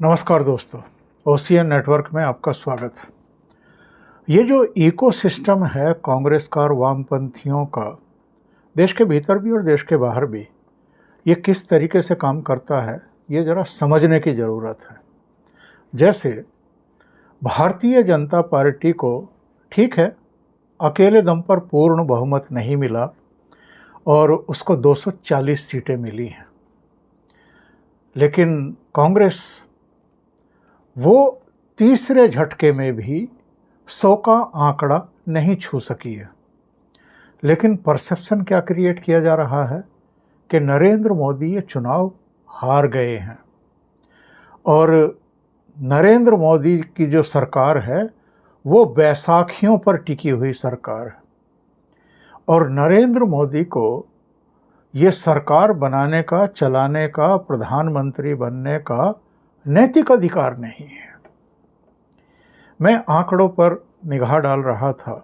नमस्कार दोस्तों, OCN network में आपका स्वागत है। ये जो इकोसिस्टम है कांग्रेस का और वामपंथियों का, देश के भीतर भी और देश के बाहर भी, ये किस तरीके से काम करता है ये ज़रा समझने की ज़रूरत है। जैसे भारतीय जनता पार्टी को, ठीक है, अकेले दम पर पूर्ण बहुमत नहीं मिला और उसको 240 सीटें मिली हैं, लेकिन कांग्रेस वो तीसरे झटके में भी 100 का आंकड़ा नहीं छू सकी है। लेकिन परसेप्शन क्या क्रिएट किया जा रहा है कि नरेंद्र मोदी ये चुनाव हार गए हैं और नरेंद्र मोदी की जो सरकार है वो बैसाखियों पर टिकी हुई सरकार है और नरेंद्र मोदी को ये सरकार बनाने का, चलाने का, प्रधानमंत्री बनने का नैतिक अधिकार नहीं है। मैं आंकड़ों पर निगाह डाल रहा था।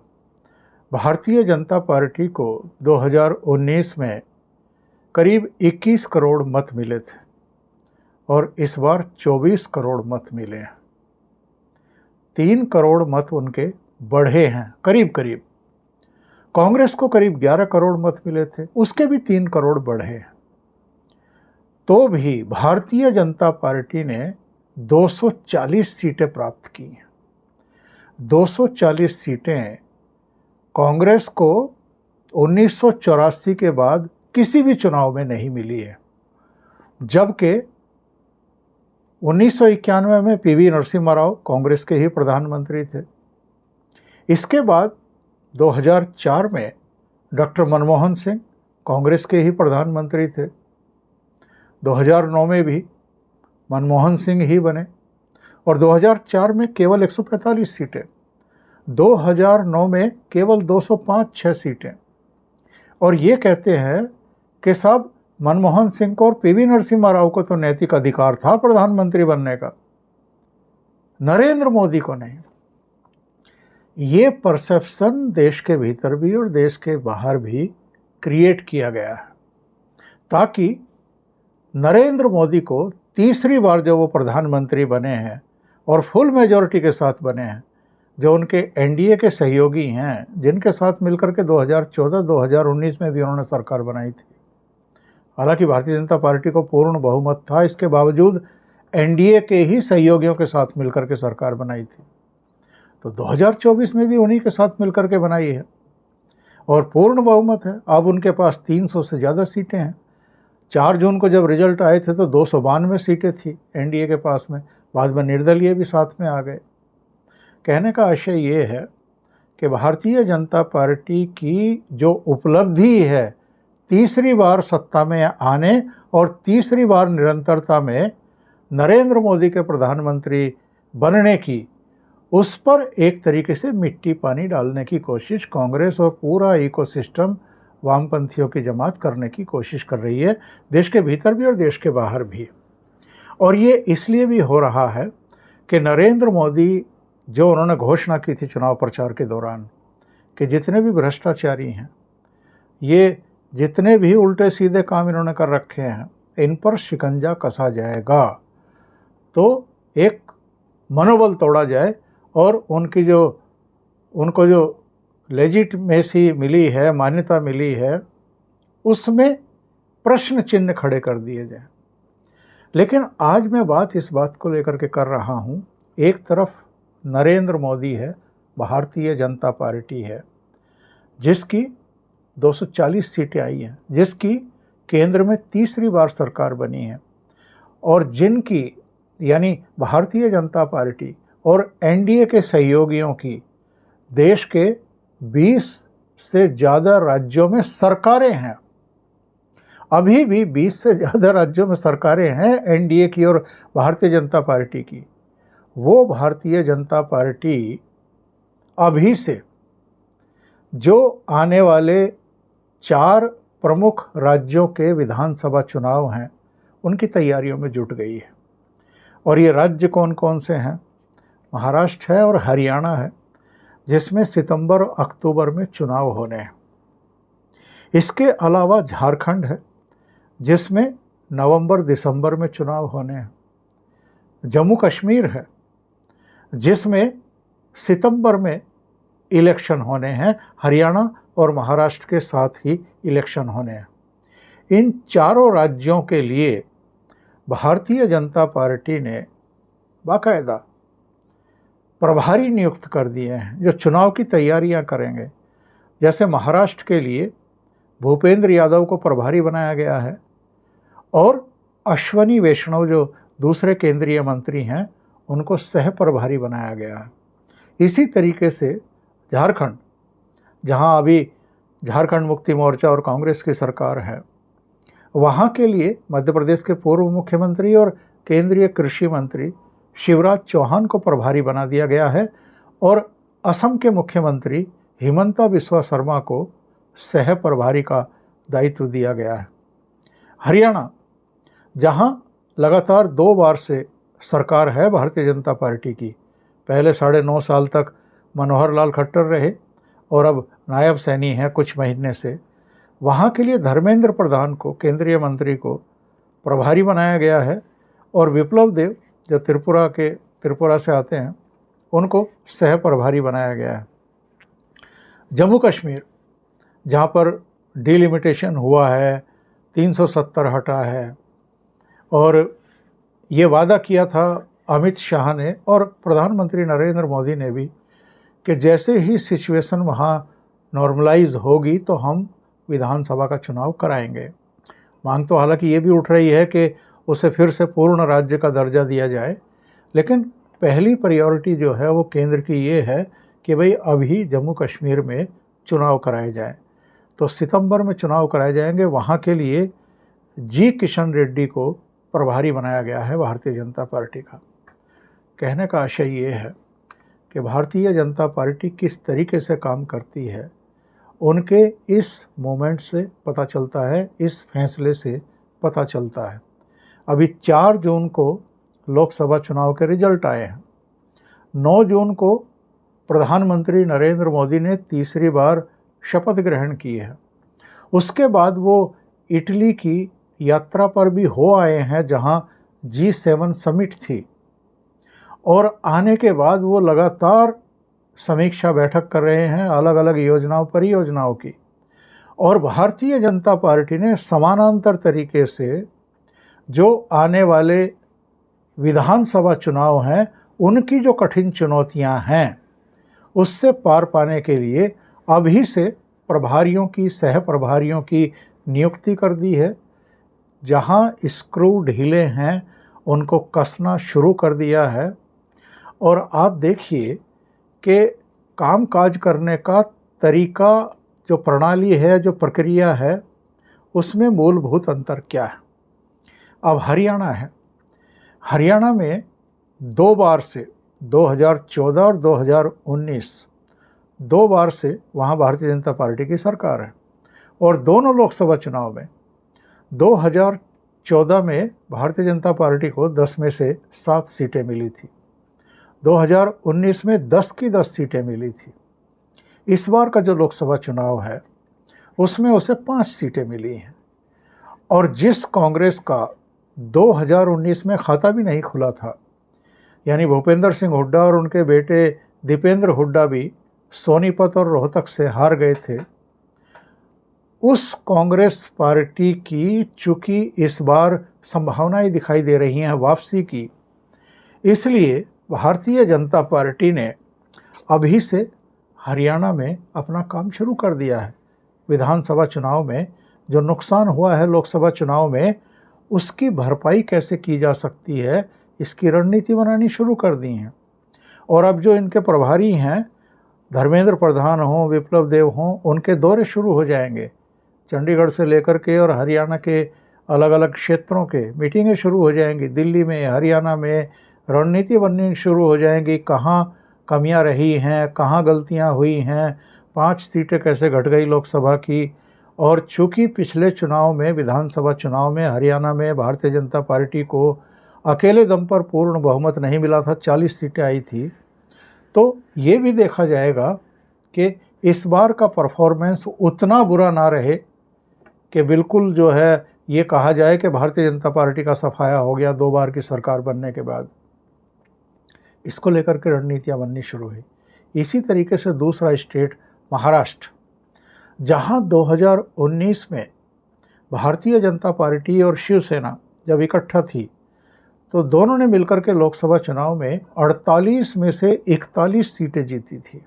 भारतीय जनता पार्टी को 2019 में करीब 21 करोड़ मत मिले थे और इस बार 24 करोड़ मत मिले हैं। 3 करोड़ मत उनके बढ़े हैं करीब करीब। कांग्रेस को करीब 11 करोड़ मत मिले थे, उसके भी 3 करोड़ बढ़े हैं। तो भी भारतीय जनता पार्टी ने 240 सीटें प्राप्त की हैं। 240 सीटें कांग्रेस को 1984 के बाद किसी भी चुनाव में नहीं मिली है, जबकि 1991 में पीवी नरसिम्हा राव कांग्रेस के ही प्रधानमंत्री थे। इसके बाद 2004 में डॉक्टर मनमोहन सिंह कांग्रेस के ही प्रधानमंत्री थे। 2009 में भी मनमोहन सिंह ही बने और 2004 में केवल 145 सीटें, 2009 में केवल 205-6 सीटें। और ये कहते हैं कि साहब मनमोहन सिंह को और पीवी नरसिम्हा राव को तो नैतिक अधिकार था प्रधानमंत्री बनने का, नरेंद्र मोदी को नहीं। ये परसेप्शन देश के भीतर भी और देश के बाहर भी क्रिएट किया गया है ताकि नरेंद्र मोदी को तीसरी बार जो वो प्रधानमंत्री बने हैं और फुल मेजॉरिटी के साथ बने हैं, जो उनके एनडीए के सहयोगी हैं, जिनके साथ मिलकर के 2014-2019 में भी उन्होंने सरकार बनाई थी। हालांकि भारतीय जनता पार्टी को पूर्ण बहुमत था, इसके बावजूद एनडीए के ही सहयोगियों के साथ मिलकर के सरकार बनाई थी। तो 2024 में भी उन्हीं के साथ मिलकर के बनाई है और पूर्ण बहुमत है। अब उनके पास 300 से ज़्यादा सीटें हैं। 4 जून को जब रिजल्ट आए थे तो 292 सीटें थी एनडीए के पास में, बाद में निर्दलीय भी साथ में आ गए। कहने का आशय ये है कि भारतीय जनता पार्टी की जो उपलब्धि है तीसरी बार सत्ता में आने और तीसरी बार निरंतरता में नरेंद्र मोदी के प्रधानमंत्री बनने की, उस पर एक तरीके से मिट्टी पानी डालने की कोशिश कांग्रेस और पूरा इकोसिस्टम वामपंथियों की जमात करने की कोशिश कर रही है, देश के भीतर भी और देश के बाहर भी। और ये इसलिए भी हो रहा है कि नरेंद्र मोदी, जो उन्होंने घोषणा की थी चुनाव प्रचार के दौरान कि जितने भी भ्रष्टाचारी हैं, ये जितने भी उल्टे सीधे काम इन्होंने कर रखे हैं, इन पर शिकंजा कसा जाएगा, तो एक मनोबल तोड़ा जाए और उनको जो लेजिटिमेसी मिली है, मान्यता मिली है, उसमें प्रश्न चिन्ह खड़े कर दिए जाए। लेकिन आज मैं बात इस बात को लेकर के कर रहा हूँ, एक तरफ नरेंद्र मोदी है, भारतीय जनता पार्टी है, जिसकी 240 सीटें आई हैं, जिसकी केंद्र में तीसरी बार सरकार बनी है और जिनकी, यानी भारतीय जनता पार्टी और एनडीए के सहयोगियों की देश के 20 से ज़्यादा राज्यों में सरकारें हैं। अभी भी 20 से ज़्यादा राज्यों में सरकारें हैं एनडीए की और भारतीय जनता पार्टी की। वो भारतीय जनता पार्टी अभी से जो आने वाले 4 प्रमुख राज्यों के विधानसभा चुनाव हैं, उनकी तैयारियों में जुट गई है। और ये राज्य कौन कौन से हैं? महाराष्ट्र है और हरियाणा है, जिसमें सितंबर अक्टूबर में चुनाव होने हैं। इसके अलावा झारखंड है, जिसमें नवंबर दिसंबर में चुनाव होने हैं। जम्मू कश्मीर है, जिसमें सितंबर में इलेक्शन होने हैं। हरियाणा और महाराष्ट्र के साथ ही इलेक्शन होने हैं। इन चारों राज्यों के लिए भारतीय जनता पार्टी ने बाकायदा प्रभारी नियुक्त कर दिए हैं जो चुनाव की तैयारियां करेंगे। जैसे महाराष्ट्र के लिए भूपेंद्र यादव को प्रभारी बनाया गया है और अश्वनी वैष्णव जो दूसरे केंद्रीय मंत्री हैं उनको सह प्रभारी बनाया गया है। इसी तरीके से झारखंड, जहां अभी झारखंड मुक्ति मोर्चा और कांग्रेस की सरकार है, वहां के लिए मध्य प्रदेश के पूर्व मुख्यमंत्री और केंद्रीय कृषि मंत्री शिवराज चौहान को प्रभारी बना दिया गया है और असम के मुख्यमंत्री हिमंता बिस्वा शर्मा को सह प्रभारी का दायित्व दिया गया है। हरियाणा, जहां लगातार 2 बार से सरकार है भारतीय जनता पार्टी की, पहले 9.5 साल तक मनोहर लाल खट्टर रहे और अब नायब सैनी हैं कुछ महीने से, वहाँ के लिए धर्मेंद्र प्रधान को, केंद्रीय मंत्री को प्रभारी बनाया गया है और विप्लव देव जो त्रिपुरा से आते हैं उनको सह प्रभारी बनाया गया है। जम्मू कश्मीर, जहाँ पर डिलिमिटेशन हुआ है, 370 हटा है और ये वादा किया था अमित शाह ने और प्रधानमंत्री नरेंद्र मोदी ने भी कि जैसे ही सिचुएशन वहाँ नॉर्मलाइज होगी तो हम विधानसभा का चुनाव कराएंगे। मांग तो हालांकि ये भी उठ रही है कि उसे फिर से पूर्ण राज्य का दर्जा दिया जाए, लेकिन पहली प्रायोरिटी जो है वो केंद्र की ये है कि भाई अभी जम्मू कश्मीर में चुनाव कराए जाएं। तो सितंबर में चुनाव कराए जाएंगे। वहाँ के लिए जी किशन रेड्डी को प्रभारी बनाया गया है भारतीय जनता पार्टी का। कहने का आशय ये है कि भारतीय जनता पार्टी किस तरीके से काम करती है उनके इस मूवमेंट से पता चलता है, इस फैसले से पता चलता है। अभी 4 जून को लोकसभा चुनाव के रिजल्ट आए हैं। 9 जून को प्रधानमंत्री नरेंद्र मोदी ने तीसरी बार शपथ ग्रहण की है। उसके बाद वो इटली की यात्रा पर भी हो आए हैं जहां G7 समिट थी और आने के बाद वो लगातार समीक्षा बैठक कर रहे हैं अलग अलग परियोजनाओं की। और भारतीय जनता पार्टी ने समानांतर तरीके से जो आने वाले विधानसभा चुनाव हैं उनकी जो कठिन चुनौतियां हैं उससे पार पाने के लिए अभी से प्रभारियों की, सह प्रभारियों की नियुक्ति कर दी है। जहां स्क्रू ढीले हैं उनको कसना शुरू कर दिया है और आप देखिए कि कामकाज करने का तरीका, जो प्रणाली है, जो प्रक्रिया है, उसमें मूलभूत अंतर क्या है। अब हरियाणा है, हरियाणा में 2 बार से 2014 और 2019 2 बार से वहाँ भारतीय जनता पार्टी की सरकार है और दोनों लोकसभा चुनाव में 2014 में भारतीय जनता पार्टी को 10 में से 7 सीटें मिली थी, 2019 में 10 की 10 सीटें मिली थी। इस बार का जो लोकसभा चुनाव है उसमें उसे 5 सीटें मिली हैं और जिस कांग्रेस का 2019 में खाता भी नहीं खुला था, यानी भूपेंद्र सिंह हुड्डा और उनके बेटे दीपेंद्र हुड्डा भी सोनीपत और रोहतक से हार गए थे, उस कांग्रेस पार्टी की चूँकि इस बार संभावनाएं दिखाई दे रही हैं वापसी की, इसलिए भारतीय जनता पार्टी ने अभी से हरियाणा में अपना काम शुरू कर दिया है। विधानसभा चुनाव में जो नुकसान हुआ है लोकसभा चुनाव में, उसकी भरपाई कैसे की जा सकती है, इसकी रणनीति बनानी शुरू कर दी है। और अब जो इनके प्रभारी हैं, धर्मेंद्र प्रधान हों, विप्लव देव हों, उनके दौरे शुरू हो जाएंगे। चंडीगढ़ से लेकर के और हरियाणा के अलग अलग क्षेत्रों के मीटिंगें शुरू हो जाएंगी। दिल्ली में, हरियाणा में रणनीति बननी शुरू हो जाएंगी। कहाँ कमियां रही हैं, कहाँ गलतियां हुई हैं, 5 सीटें कैसे घट गई लोकसभा की। और चूँकि पिछले चुनाव में, विधानसभा चुनाव में हरियाणा में भारतीय जनता पार्टी को अकेले दम पर पूर्ण बहुमत नहीं मिला था, 40 सीटें आई थी, तो ये भी देखा जाएगा कि इस बार का परफॉर्मेंस उतना बुरा ना रहे कि बिल्कुल जो है ये कहा जाए कि भारतीय जनता पार्टी का सफाया हो गया 2 बार की सरकार बनने के बाद। इसको लेकर के रणनीतियाँ बननी शुरू हुई। इसी तरीके से दूसरा स्टेट महाराष्ट्र, जहाँ 2019 में भारतीय जनता पार्टी और शिवसेना जब इकट्ठा थी तो दोनों ने मिलकर के लोकसभा चुनाव में 48 में से 41 सीटें जीती थी।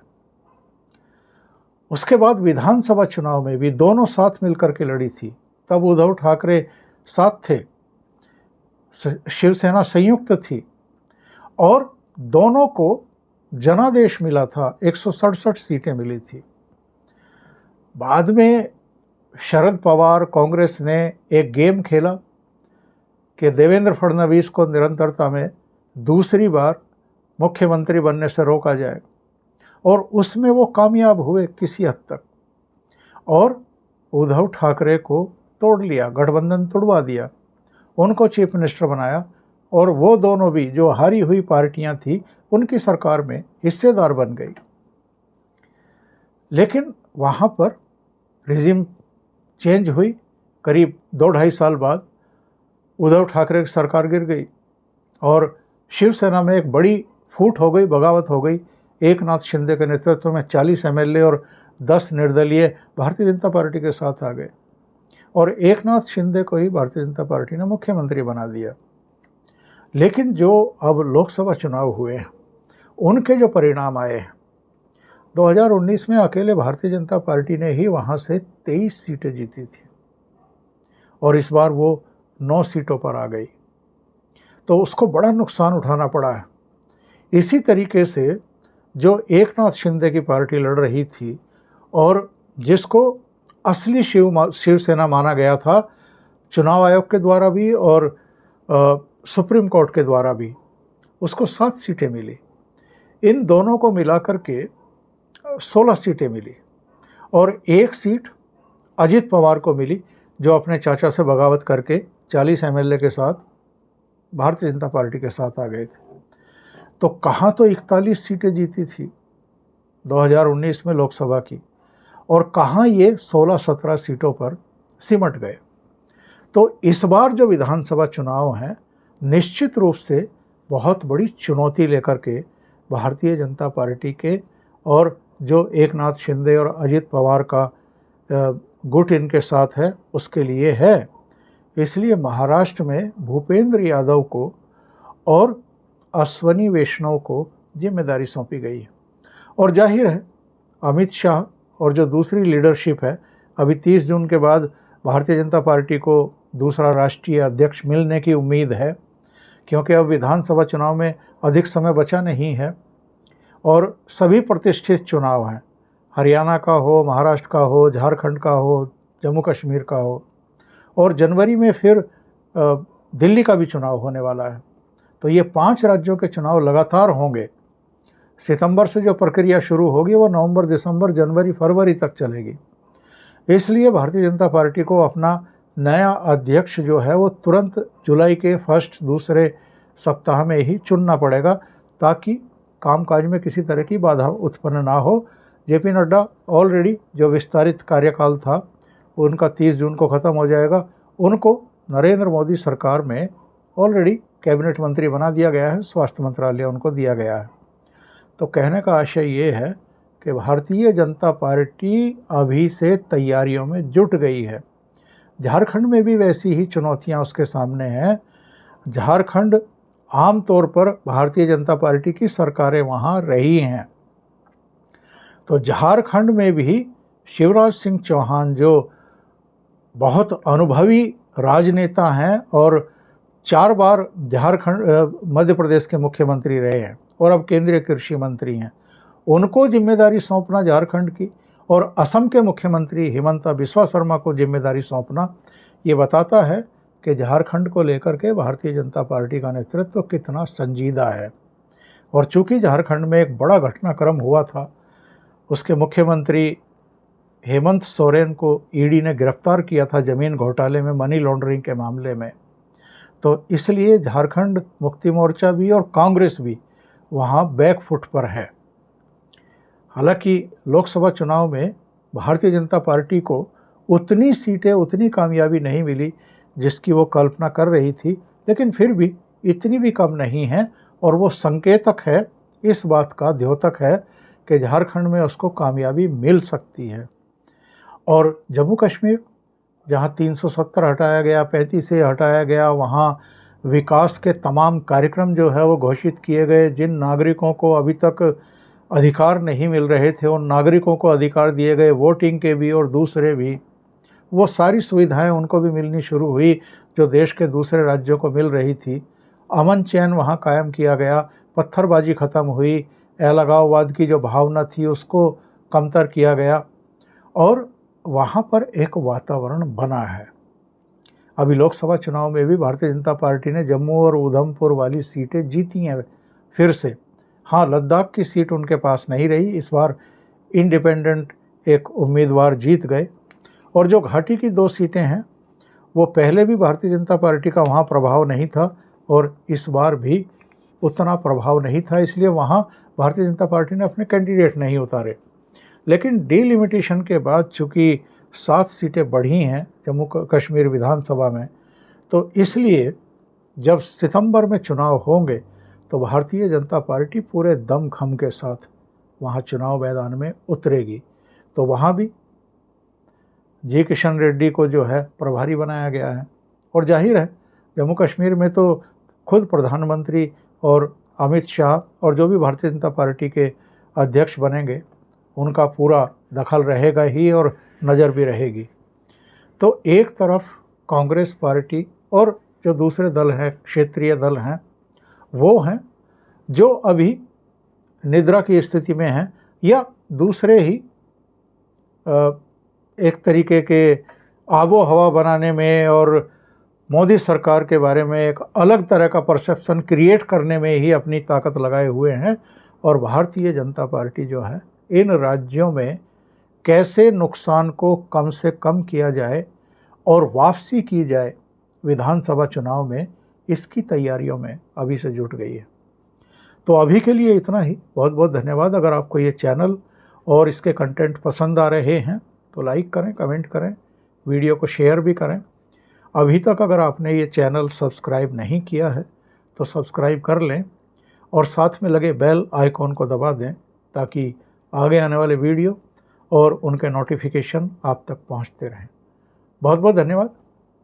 उसके बाद विधानसभा चुनाव में भी दोनों साथ मिलकर के लड़ी थी। तब उद्धव ठाकरे साथ थे, शिवसेना संयुक्त थी और दोनों को जनादेश मिला था, 167 सीटें मिली थी। बाद में शरद पवार कांग्रेस ने एक गेम खेला कि देवेंद्र फडणवीस को निरंतरता में दूसरी बार मुख्यमंत्री बनने से रोका जाए, और उसमें वो कामयाब हुए किसी हद तक, और उद्धव ठाकरे को तोड़ लिया, गठबंधन तोड़वा दिया, उनको चीफ मिनिस्टर बनाया, और वो दोनों भी जो हारी हुई पार्टियां थी उनकी सरकार में हिस्सेदार बन गई। लेकिन वहाँ पर रिजिम चेंज हुई। करीब 2-2.5 साल बाद उद्धव ठाकरे की सरकार गिर गई और शिवसेना में एक बड़ी फूट हो गई, बगावत हो गई। एकनाथ शिंदे के नेतृत्व में 40 एमएलए और 10 निर्दलीय भारतीय जनता पार्टी के साथ आ गए, और एकनाथ शिंदे को ही भारतीय जनता पार्टी ने मुख्यमंत्री बना दिया। लेकिन जो अब लोकसभा चुनाव हुए हैं, उनके जो परिणाम आए हैं, 2019 में अकेले भारतीय जनता पार्टी ने ही वहाँ से 23 सीटें जीती थी, और इस बार वो 9 सीटों पर आ गई, तो उसको बड़ा नुकसान उठाना पड़ा है। इसी तरीके से जो एकनाथ शिंदे की पार्टी लड़ रही थी और जिसको असली शिवसेना माना गया था चुनाव आयोग के द्वारा भी और सुप्रीम कोर्ट के द्वारा भी, उसको 7 सीटें मिली। इन दोनों को मिलाकर के 16 सीटें मिली, और 1 सीट अजित पवार को मिली, जो अपने चाचा से बगावत करके 40 एमएलए के साथ भारतीय जनता पार्टी के साथ आ गए थे। तो कहाँ तो 41 सीटें जीती थी 2019 में लोकसभा की, और कहाँ ये 16-17 सीटों पर सिमट गए। तो इस बार जो विधानसभा चुनाव हैं, निश्चित रूप से बहुत बड़ी चुनौती लेकर के भारतीय जनता पार्टी के और जो एकनाथ शिंदे और अजित पवार का गुट इनके साथ है उसके लिए है। इसलिए महाराष्ट्र में भूपेंद्र यादव को और अश्वनी वैष्णव को जिम्मेदारी सौंपी गई है, और जाहिर है अमित शाह और जो दूसरी लीडरशिप है, अभी 30 जून के बाद भारतीय जनता पार्टी को दूसरा राष्ट्रीय अध्यक्ष मिलने की उम्मीद है, क्योंकि अब विधानसभा चुनाव में अधिक समय बचा नहीं है और सभी प्रतिष्ठित चुनाव हैं, हरियाणा का हो, महाराष्ट्र का हो, झारखंड का हो, जम्मू कश्मीर का हो, और जनवरी में फिर दिल्ली का भी चुनाव होने वाला है। तो ये 5 राज्यों के चुनाव लगातार होंगे। सितंबर से जो प्रक्रिया शुरू होगी वो नवंबर, दिसंबर, जनवरी, फरवरी तक चलेगी। इसलिए भारतीय जनता पार्टी को अपना नया अध्यक्ष जो है वो तुरंत जुलाई के दूसरे सप्ताह में ही चुनना पड़ेगा, ताकि कामकाज में किसी तरह की बाधा उत्पन्न ना हो। जेपी नड्डा ऑलरेडी जो विस्तारित कार्यकाल था उनका 30 जून को ख़त्म हो जाएगा, उनको नरेंद्र मोदी सरकार में ऑलरेडी कैबिनेट मंत्री बना दिया गया है, स्वास्थ्य मंत्रालय उनको दिया गया है। तो कहने का आशय ये है कि भारतीय जनता पार्टी अभी से तैयारियों में जुट गई है। झारखंड में भी वैसी ही चुनौतियां उसके सामने हैं। झारखंड आमतौर पर भारतीय जनता पार्टी की सरकारें वहाँ रही हैं, तो झारखंड में भी शिवराज सिंह चौहान जो बहुत अनुभवी राजनेता हैं और 4 बार मध्य प्रदेश के मुख्यमंत्री रहे हैं और अब केंद्रीय कृषि मंत्री हैं, उनको जिम्मेदारी सौंपना झारखंड की, और असम के मुख्यमंत्री हिमंता बिस्वा शर्मा को जिम्मेदारी सौंपना, ये बताता है कि झारखंड को लेकर के भारतीय जनता पार्टी का नेतृत्व कितना संजीदा है। और चूंकि झारखंड में एक बड़ा घटनाक्रम हुआ था, उसके मुख्यमंत्री हेमंत सोरेन को ईडी ने गिरफ्तार किया था ज़मीन घोटाले में, मनी लॉन्ड्रिंग के मामले में, तो इसलिए झारखंड मुक्ति मोर्चा भी और कांग्रेस भी वहाँ बैकफुट पर है। हालांकि लोकसभा चुनाव में भारतीय जनता पार्टी को उतनी सीटें, उतनी कामयाबी नहीं मिली जिसकी वो कल्पना कर रही थी, लेकिन फिर भी इतनी भी कम नहीं है, और वो संकेतक है, इस बात का द्योतक है कि झारखंड में उसको कामयाबी मिल सकती है। और जम्मू कश्मीर जहाँ 370 हटाया गया, 35 हटाया गया, वहाँ विकास के तमाम कार्यक्रम जो है वो घोषित किए गए। जिन नागरिकों को अभी तक अधिकार नहीं मिल रहे थे उन नागरिकों को अधिकार दिए गए, वोटिंग के भी और दूसरे भी। वो सारी सुविधाएं उनको भी मिलनी शुरू हुई जो देश के दूसरे राज्यों को मिल रही थी। अमन चैन वहाँ कायम किया गया, पत्थरबाजी ख़त्म हुई, अलगाववाद की जो भावना थी उसको कमतर किया गया और वहाँ पर एक वातावरण बना है। अभी लोकसभा चुनाव में भी भारतीय जनता पार्टी ने जम्मू और उधमपुर वाली सीटें जीती हैं फिर से। हाँ, लद्दाख की सीट उनके पास नहीं रही, इस बार इंडिपेंडेंट एक उम्मीदवार जीत गए। और जो घाटी की 2 सीटें हैं वो पहले भी भारतीय जनता पार्टी का वहाँ प्रभाव नहीं था और इस बार भी उतना प्रभाव नहीं था, इसलिए वहाँ भारतीय जनता पार्टी ने अपने कैंडिडेट नहीं उतारे। लेकिन डिलिमिटेशन के बाद चूँकि 7 सीटें बढ़ी हैं जम्मू कश्मीर विधानसभा में, तो इसलिए जब सितंबर में चुनाव होंगे तो भारतीय जनता पार्टी पूरे दमखम के साथ वहाँ चुनाव मैदान में उतरेगी। तो वहाँ भी जी किशन रेड्डी को जो है प्रभारी बनाया गया है। और जाहिर है जम्मू कश्मीर में तो खुद प्रधानमंत्री और अमित शाह और जो भी भारतीय जनता पार्टी के अध्यक्ष बनेंगे उनका पूरा दखल रहेगा ही और नज़र भी रहेगी। तो एक तरफ कांग्रेस पार्टी और जो दूसरे दल हैं, क्षेत्रीय दल हैं, वो हैं जो अभी निद्रा की स्थिति में हैं या दूसरे ही एक तरीके के आबो हवा बनाने में और मोदी सरकार के बारे में एक अलग तरह का परसेप्शन क्रिएट करने में ही अपनी ताकत लगाए हुए हैं। और भारतीय जनता पार्टी जो है इन राज्यों में कैसे नुकसान को कम से कम किया जाए और वापसी की जाए विधानसभा चुनाव में, इसकी तैयारियों में अभी से जुट गई है। तो अभी के लिए इतना ही। बहुत बहुत धन्यवाद। अगर आपको ये चैनल और इसके कंटेंट पसंद आ रहे हैं तो लाइक करें, कमेंट करें, वीडियो को शेयर भी करें। अभी तक अगर आपने ये चैनल सब्सक्राइब नहीं किया है तो सब्सक्राइब कर लें और साथ में लगे बेल आइकॉन को दबा दें ताकि आगे आने वाले वीडियो और उनके नोटिफिकेशन आप तक पहुंचते रहें। बहुत बहुत धन्यवाद।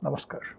नमस्कार।